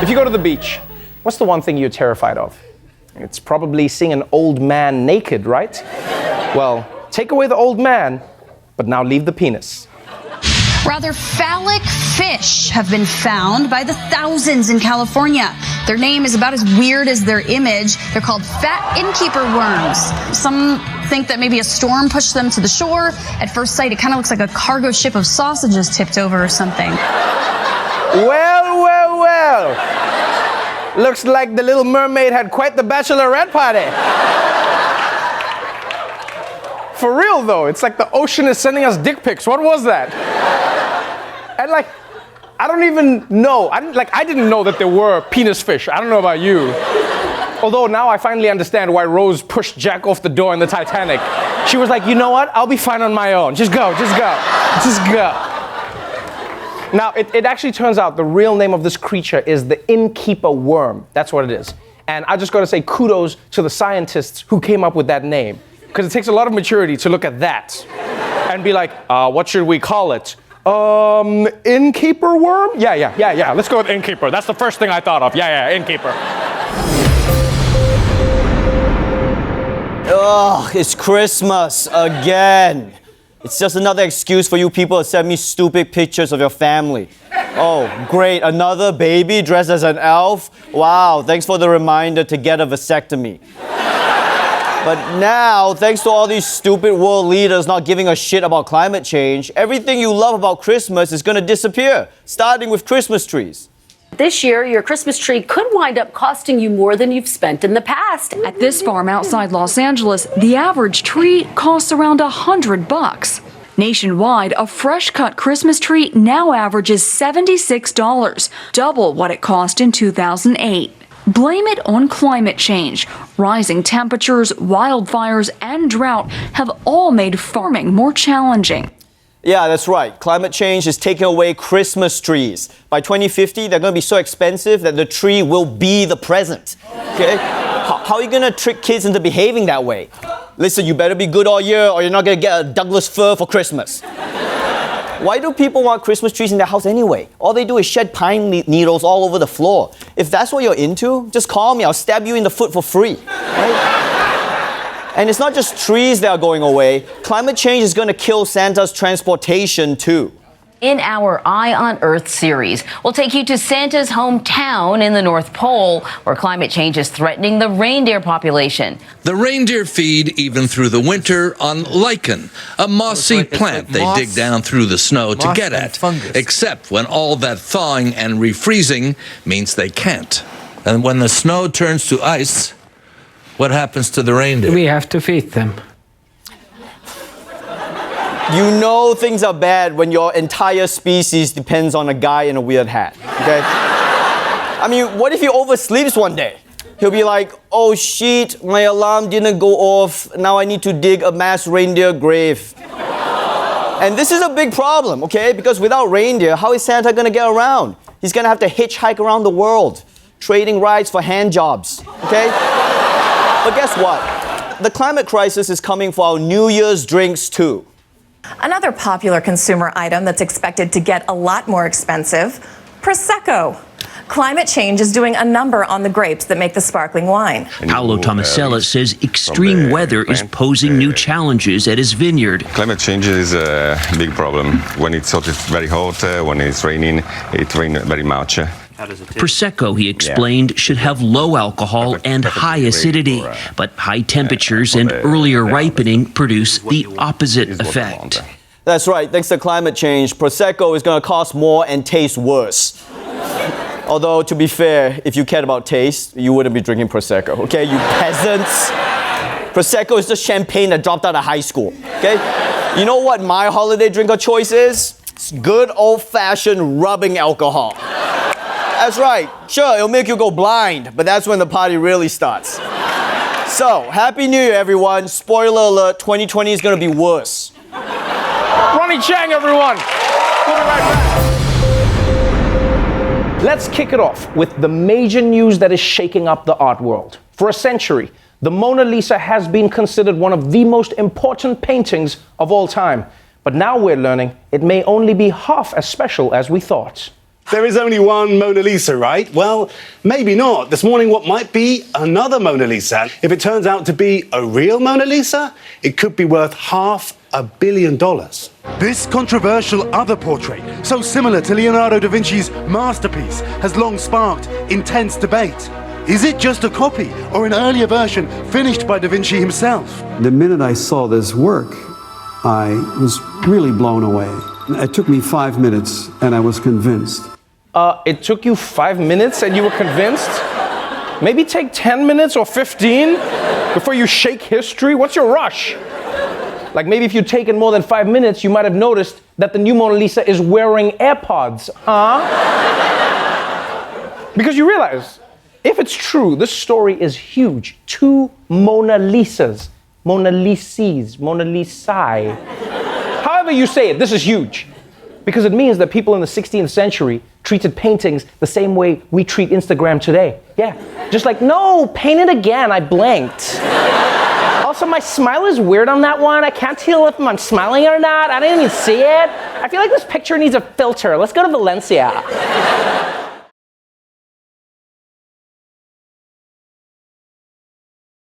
If you go to the beach, what's the one thing you're terrified of? It's probably seeing an old man naked, right? Well, take away the old man, but now leave the penis. Rather phallic fish have been found by the thousands in California. Their name is about as weird as their image. They're called fat innkeeper worms. Some think that maybe a storm pushed them to the shore. At first sight, it kind of looks like a cargo ship of sausages tipped over or something. Well. Looks like the Little Mermaid had quite the bachelorette party. For real though, it's like the ocean is sending us dick pics. What was that? And like, I don't even know. I didn't know that there were penis fish. I don't know about you. Although now I finally understand why Rose pushed Jack off the door in the Titanic. She was like, you know what? I'll be fine on my own. Just go. Now, it actually turns out the real name of this creature is the Innkeeper Worm. That's what it is. And I just gotta say kudos to the scientists who came up with that name. Because it takes a lot of maturity to look at that and be like, what should we call it? Innkeeper Worm? Yeah. Let's go with Innkeeper. That's the first thing I thought of. Yeah, Innkeeper. Ugh, it's Christmas again. It's just another excuse for you people to send me stupid pictures of your family. Oh, great, another baby dressed as an elf? Wow, thanks for the reminder to get a vasectomy. But now, thanks to all these stupid world leaders not giving a shit about climate change, everything you love about Christmas is gonna disappear, starting with Christmas trees. This year, your Christmas tree could wind up costing you more than you've spent in the past. At this farm outside Los Angeles, the average tree costs around $100. Nationwide, a fresh-cut Christmas tree now averages $76, double what it cost in 2008. Blame it on climate change. Rising temperatures, wildfires, and drought have all made farming more challenging. Yeah, that's right. Climate change is taking away Christmas trees. By 2050, they're going to be so expensive that the tree will be the present. Okay? How are you going to trick kids into behaving that way? Listen, you better be good all year or you're not going to get a Douglas fir for Christmas. Why do people want Christmas trees in their house anyway? All they do is shed pine needles all over the floor. If that's what you're into, just call me. I'll stab you in the foot for free. Right? And it's not just trees that are going away. Climate change is going to kill Santa's transportation too. In our Eye on Earth series, we'll take you to Santa's hometown in the North Pole, where climate change is threatening the reindeer population. The reindeer feed even through the winter on lichen, a mossy plant they dig down through the snow to get at, except when all that thawing and refreezing means they can't. And when the snow turns to ice, what happens to the reindeer? We have to feed them. You know things are bad when your entire species depends on a guy in a weird hat, okay? I mean, what if he oversleeps one day? He'll be like, oh shit, my alarm didn't go off, now I need to dig a mass reindeer grave. And this is a big problem, okay? Because without reindeer, how is Santa gonna get around? He's gonna have to hitchhike around the world, trading rides for hand jobs, okay? But guess what? The climate crisis is coming for our New Year's drinks too. Another popular consumer item that's expected to get a lot more expensive, Prosecco. Climate change is doing a number on the grapes that make the sparkling wine. Paolo Tomasella says extreme weather is posing new challenges at his vineyard. Climate change is a big problem. When it's hot, it's very hot. When it's raining, it rains very much. Prosecco, he explained, should have low alcohol and high acidity, but high temperatures and earlier ripening produce the opposite effect. That's right. Thanks to climate change, Prosecco is going to cost more and taste worse. Although, to be fair, if you cared about taste, you wouldn't be drinking Prosecco, okay? You peasants. Prosecco is just champagne that dropped out of high school, okay? You know what my holiday drink of choice is? It's good old-fashioned rubbing alcohol. That's right. Sure, it'll make you go blind, but that's when the party really starts. So, Happy New Year, everyone. Spoiler alert, 2020 is going to be worse. Ronnie Chang, everyone. We'll be right back. Let's kick it off with the major news that is shaking up the art world. For a century, the Mona Lisa has been considered one of the most important paintings of all time. But now we're learning it may only be half as special as we thought. There is only one Mona Lisa, right? Well, maybe not. This morning, what might be another Mona Lisa? If it turns out to be a real Mona Lisa, it could be worth $500 million. This controversial other portrait, so similar to Leonardo da Vinci's masterpiece, has long sparked intense debate. Is it just a copy or an earlier version finished by da Vinci himself? The minute I saw this work, I was really blown away. It took me 5 minutes and I was convinced. It took you 5 minutes and you were convinced? Maybe take 10 minutes or 15 before you shake history? What's your rush? Like maybe if you'd taken more than 5 minutes, you might have noticed that the new Mona Lisa is wearing AirPods, huh? Because you realize, if it's true, this story is huge. 2 Mona Lisas. Mona Lises, Mona Lisae. However you say it, this is huge. Because it means that people in the 16th century treated paintings the same way we treat Instagram today. Yeah, just like, no, paint it again, I blinked. Also, my smile is weird on that one. I can't tell if I'm smiling or not. I didn't even see it. I feel like this picture needs a filter. Let's go to Valencia.